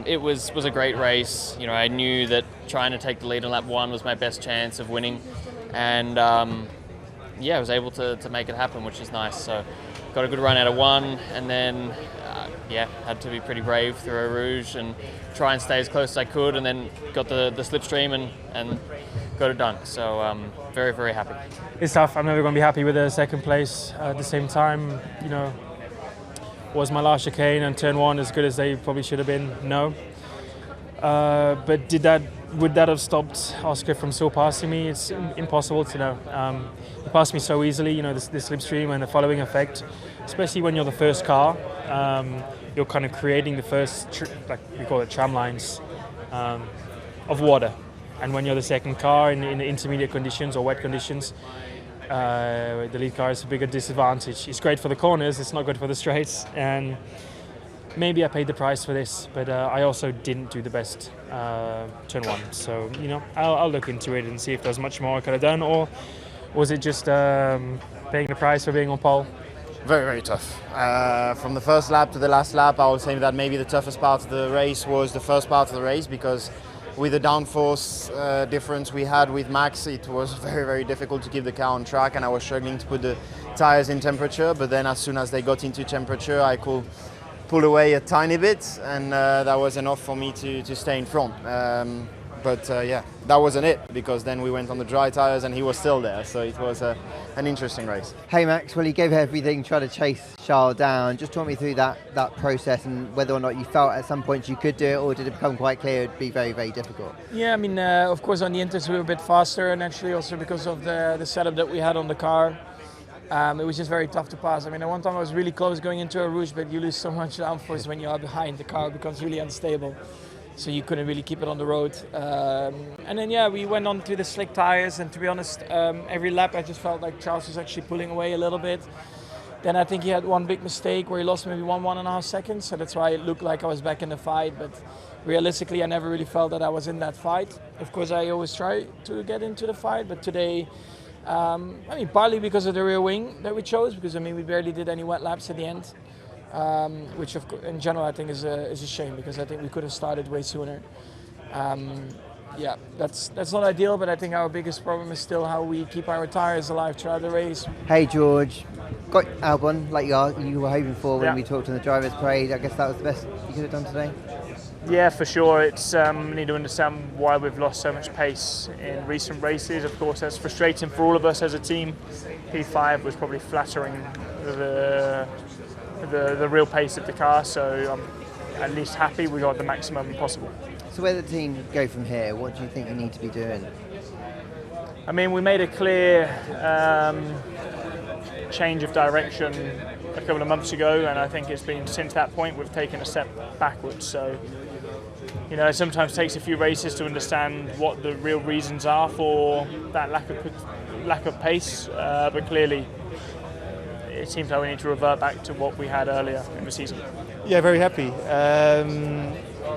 It was a great race. I knew that trying to take the lead on lap 1 was my best chance of winning, and I was able to make it happen, which is nice. So got a good run out of 1, and then had to be pretty brave through Eau Rouge and try and stay as close as I could, and then got the slipstream and got it done. So very, very happy. It's tough. I'm never going to be happy with the second place. At the same time, was my last chicane and turn 1 as good as they probably should have been? No. But would that have stopped Oscar from still passing me? It's impossible to know. He passed me so easily, the slipstream and the following effect, especially when you're the first car. You're kind of creating the first, we call it tram lines, of water. And when you're the second car in the intermediate conditions or wet conditions, the lead car is a bigger disadvantage. It's great for the corners, it's not good for the straights. And maybe I paid the price for this, but I also didn't do the best turn 1. So, I'll look into it and see if there's much more I could have done, or was it just paying the price for being on pole? Very, very tough. From the first lap to the last lap, I would say that maybe the toughest part of the race was the first part of the race, because with the downforce difference we had with Max, it was very, very difficult to keep the car on track, and I was struggling to put the tires in temperature. But then as soon as they got into temperature, I could pull away a tiny bit, and that was enough for me to stay in front. But that wasn't it, because then we went on the dry tires and he was still there. So it was an interesting race. Hey Max, well, you gave everything, tried to chase Charles down. Just talk me through that process and whether or not you felt at some points you could do it, or did it become quite clear it'd be very, very difficult? Yeah, of course on the inters we were a bit faster, and actually also because of the setup that we had on the car. It was just very tough to pass. At one time I was really close going into a Rouge, but you lose so much downforce when you are behind. The car becomes really unstable, so you couldn't really keep it on the road. And then we went on to the slick tires, and to be honest, every lap I just felt like Charles was actually pulling away a little bit. Then I think he had one big mistake where he lost maybe 1.5 seconds, so that's why it looked like I was back in the fight. But realistically, I never really felt that I was in that fight. Of course, I always try to get into the fight, but today, partly because of the rear wing that we chose, because we barely did any wet laps at the end, which in general I think is a shame, because I think we could have started way sooner. That's not ideal, but I think our biggest problem is still how we keep our tires alive throughout the race. Hey George, got Albon like you were hoping for when we talked on the driver's parade. I guess that was the best you could have done today? Yeah, for sure. It's we need to understand why we've lost so much pace in recent races. Of course, that's frustrating for all of us as a team. P5 was probably flattering the real pace of the car, so I'm at least happy we got the maximum possible. So where does the team go from here? What do you think you need to be doing? We made a clear change of direction a couple of months ago, and I think it's been since that point we've taken a step backwards. So it sometimes takes a few races to understand what the real reasons are for that lack of pace, but clearly it seems like we need to revert back to what we had earlier in the season. Yeah, very happy.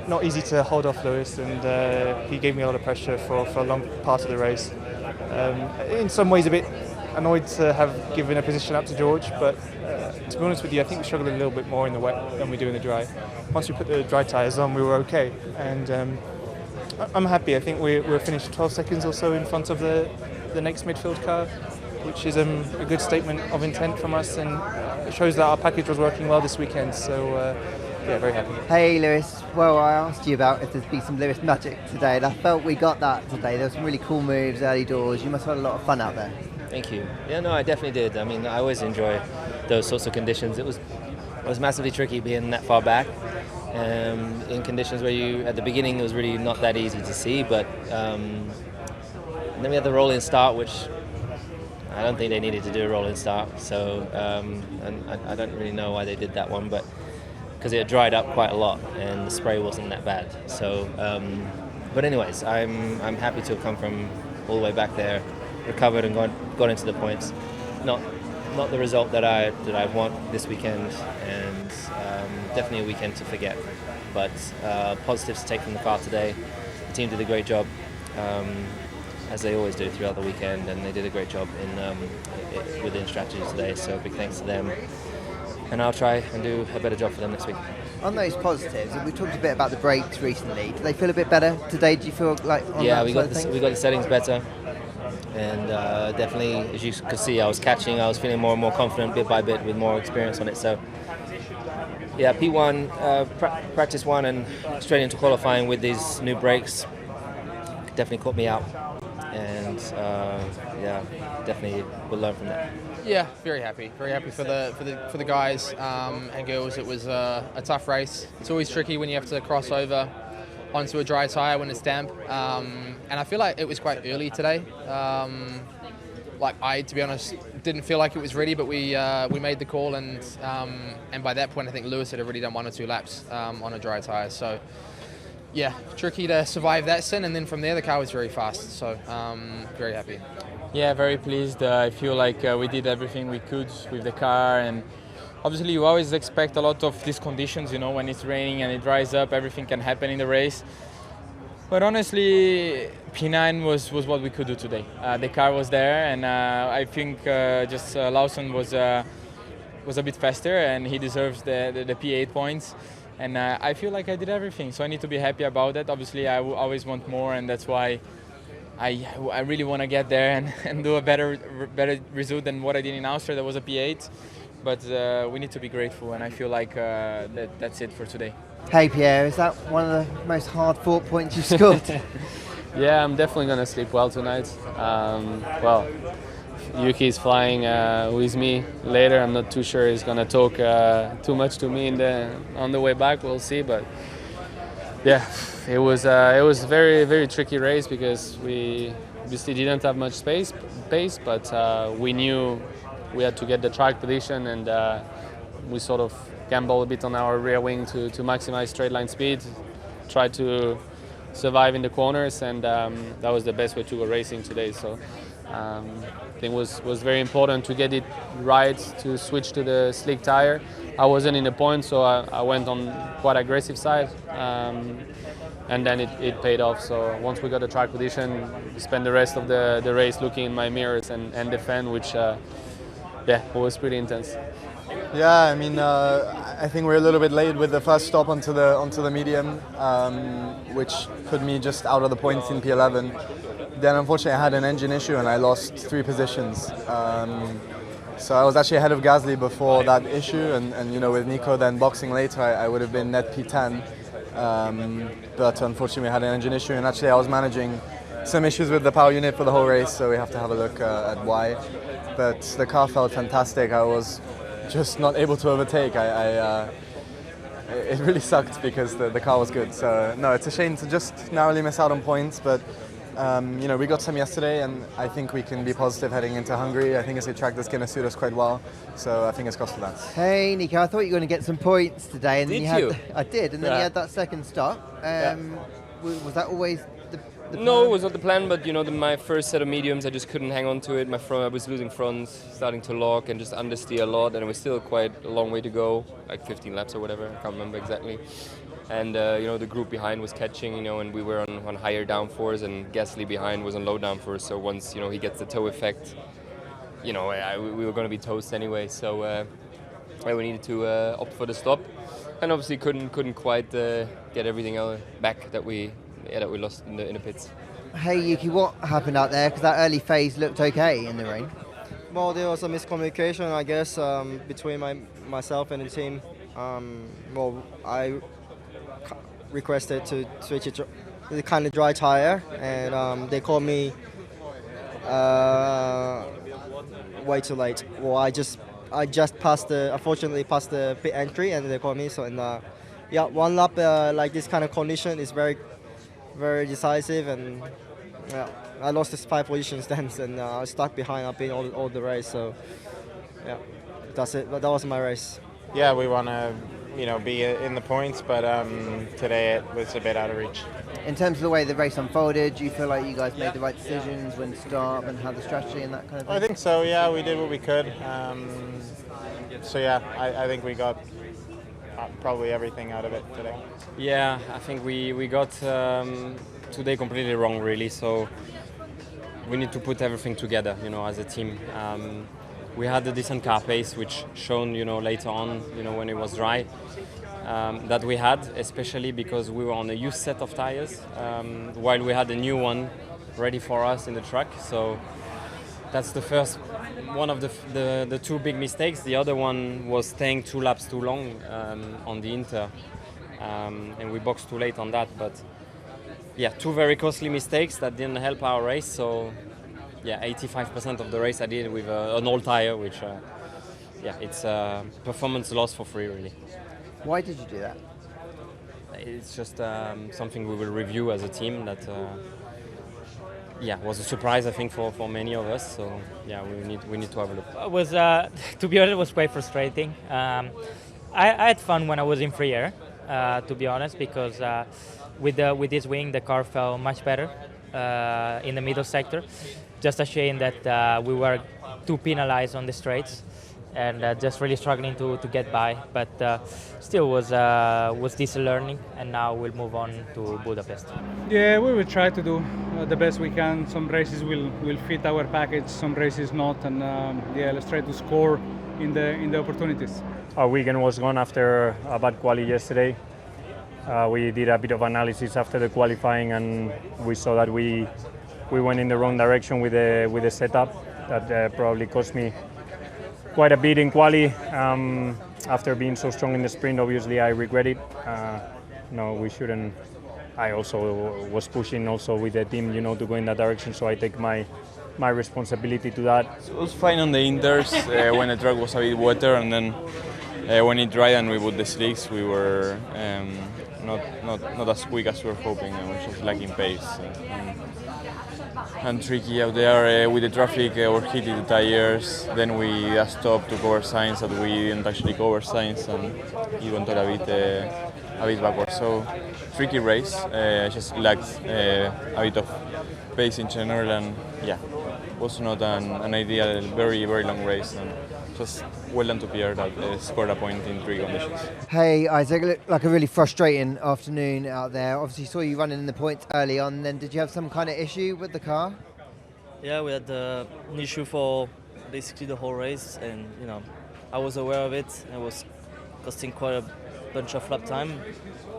Not easy to hold off Lewis, and he gave me a lot of pressure for a long part of the race. In some ways a bit annoyed to have given a position up to George, but to be honest with you, I think we struggled a little bit more in the wet than we do in the dry. Once we put the dry tyres on, we were okay, and I'm happy. I think we're finished 12 seconds or so in front of the next midfield car, which is a good statement of intent from us, and it shows that our package was working well this weekend. So very happy. Hey Lewis, well, I asked you about if there'd be some Lewis magic today, and I felt we got that today. There were some really cool moves early doors. You must have had a lot of fun out there. Thank you. Yeah, no, I definitely did. I always enjoy those sorts of conditions. It was massively tricky being that far back, in conditions where at the beginning it was really not that easy to see, but then we had the rolling start, which I don't think they needed to do a rolling start. So and I don't really know why they did that one, but because it had dried up quite a lot and the spray wasn't that bad. So, but anyways, I'm happy to have come from all the way back there, recovered and got into the points. Not the result that I want this weekend, and definitely a weekend to forget. But positives to take from the car today. The team did a great job, as they always do throughout the weekend, and they did a great job within strategy today. So big thanks to them, and I'll try and do a better job for them next week. On those positives, and we talked a bit about the brakes recently. Do they feel a bit better today? Do you feel like on Yeah, that we side got of things? we got the settings better, and definitely, as you could see, I was catching. I was feeling more and more confident bit by bit with more experience on it. So, yeah, P1, practice one, and straight into qualifying with these new brakes definitely caught me out, and yeah, definitely will learn from that. Yeah, very happy for the guys and girls. It was a tough race. It's always tricky when you have to cross over onto a dry tyre when it's damp, and I feel like it was quite early today. To be honest, didn't feel like it was ready, but we made the call, and by that point I think Lewis had already done 1 or 2 laps on a dry tyre. So yeah, tricky to survive that sin, and then from there the car was very fast. So very happy. Yeah, very pleased. I feel like we did everything we could with the car, and obviously you always expect a lot of these conditions, you know, when it's raining and it dries up, everything can happen in the race. But honestly, P9 was what we could do today. The car was there, and I think Lawson was a bit faster, and he deserves the P8 points. And I feel like I did everything, so I need to be happy about that. Obviously, I always want more, and that's why I really want to get there and do a better result than what I did in Austria. That was a P8, but we need to be grateful, and I feel like that's it for today. Hey Pierre, is that one of the most hard-fought points you've scored? Yeah, I'm definitely going to sleep well tonight. Well, Yuki's flying with me later. I'm not too sure he's going to talk too much to me on the way back. We'll see, but yeah, it was a very, very tricky race because we obviously didn't have much pace, but we knew we had to get the track position, and we sort of gambled a bit on our rear wing to maximize straight line speed, try to survive in the corners, and that was the best way to go racing today. So I think it was very important to get it right, to switch to the slick tire. I wasn't in the point, so I went on quite aggressive side, and then it paid off. So once we got the track position, spent the rest of the race looking in my mirrors and defend, which yeah, was pretty intense. Yeah, I mean, I think we're a little bit late with the first stop onto the medium, which put me just out of the points in P11. Then unfortunately I had an engine issue and I lost 3 positions. So I was actually ahead of Gasly before that issue, and you know, with Nico then boxing later, I would have been net P10. But unfortunately we had an engine issue, and actually I was managing some issues with the power unit for the whole race, so we have to have a look at why. But the car felt fantastic. I was just not able to overtake. It really sucked because the car was good. So no, it's a shame to just narrowly miss out on points, but you know, we got some yesterday, and I think we can be positive heading into Hungary. I think it's a track that's going to suit us quite well, so I think it's cost for that. Hey Nico, I thought you were going to get some points today, and Did then you? I did, and then you had that second stop. Was that always the plan? No, it was not the plan, but you know, my first set of mediums, I just couldn't hang on to it. My front, I was losing fronts, starting to lock and just understeer a lot, and it was still quite a long way to go, like 15 laps or whatever, I can't remember exactly. And you know, the group behind was catching, you know, and we were on higher downforce, and Gasly behind was on low downforce. So once, you know, he gets the toe effect, you know, we were going to be toast anyway. So we needed to opt for the stop, and obviously couldn't quite get everything back that we lost in the pits. Hey Yuki, what happened out there? Because that early phase looked okay in the rain. Well, there was a miscommunication, I guess, between myself and the team. Well, I requested to switch it to the kind of dry tire, and they called me way too late. Well, I just unfortunately passed the pit entry, and they called me. So, yeah, one lap like this kind of condition is very, very decisive, and yeah, I lost this 5 positions then, and I was stuck behind. I've been all the race, so yeah, that's it. But that was my race. Yeah, we want to, you know, be in the points, but today it was a bit out of reach. In terms of the way the race unfolded, do you feel like you guys made the right decisions when to start and had the strategy and that kind of thing? I think so, yeah, we did what we could. So yeah, I think we got probably everything out of it today. Yeah, I think we got today completely wrong, really, so we need to put everything together, you know, as a team. We had a decent car pace, which shown, you know, later on, you know, when it was dry. that we had, especially because we were on a used set of tires, while we had a new one ready for us in the truck. So that's the first one of the two big mistakes. The other one was staying 2 laps too long on the Inter, and we boxed too late on that. But yeah, 2 very costly mistakes that didn't help our race. So yeah, 85% of the race I did with an old tire, which it's a performance loss for free, really. Why did you do that? It's just something we will review as a team. That was a surprise, I think, for many of us. So yeah, we need to have a look. It was, to be honest, it was quite frustrating. I had fun when I was in free air, to be honest, because with this wing the car felt much better in the middle sector. Just a shame that we were too penalized on the straights and just really struggling to get by. But still was this learning, and now we'll move on to Budapest. Yeah, we will try to do the best we can. Some races will fit our package, some races not, and let's try to score in the opportunities. Our weekend was gone after a bad quali yesterday. We did a bit of analysis after the qualifying, and we saw that we went in the wrong direction with the setup. That probably cost me quite a bit in quali. After being so strong in the sprint, obviously I regret it. No, we shouldn't. I also was pushing also with the team, to go in that direction. So I take my responsibility to that. So it was fine on the Inters when the track was a bit wetter, and then when it dried and we put the slicks, we were not as quick as we were hoping. We were just lacking pace and tricky out there with the traffic. Or hitting the tires. Then we stopped to cover signs that we didn't actually cover signs, and it went a bit backwards. So tricky race. Just lacked a bit of pace in general, and was not an ideal, very long race. And just well done to Pierre that scored a point in 3 conditions. Hey Isaac, it looked like a really frustrating afternoon out there. Obviously saw you running in the points early on, then did you have some kind of issue with the car? Yeah, we had an issue for basically the whole race, and I was aware of it. It was costing quite a bunch of lap time,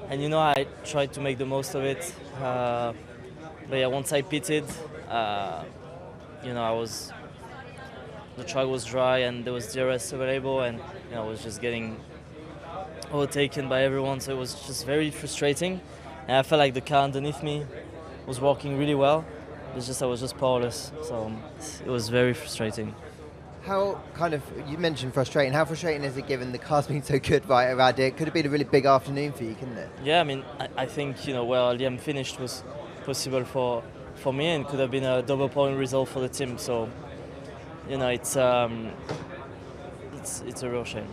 and I tried to make the most of it. But yeah, once I pitted, the track was dry and there was DRS available, and I was just getting overtaken by everyone, so it was just very frustrating. And I felt like the car underneath me was working really well. It's just I was just powerless, so it was very frustrating. You mentioned frustrating. How frustrating is it given the car's been so good right around it? Could have been a really big afternoon for you, couldn't it? Yeah, I mean, I think where Liam finished was possible for me, and could have been a double point result for the team. So it's a real shame.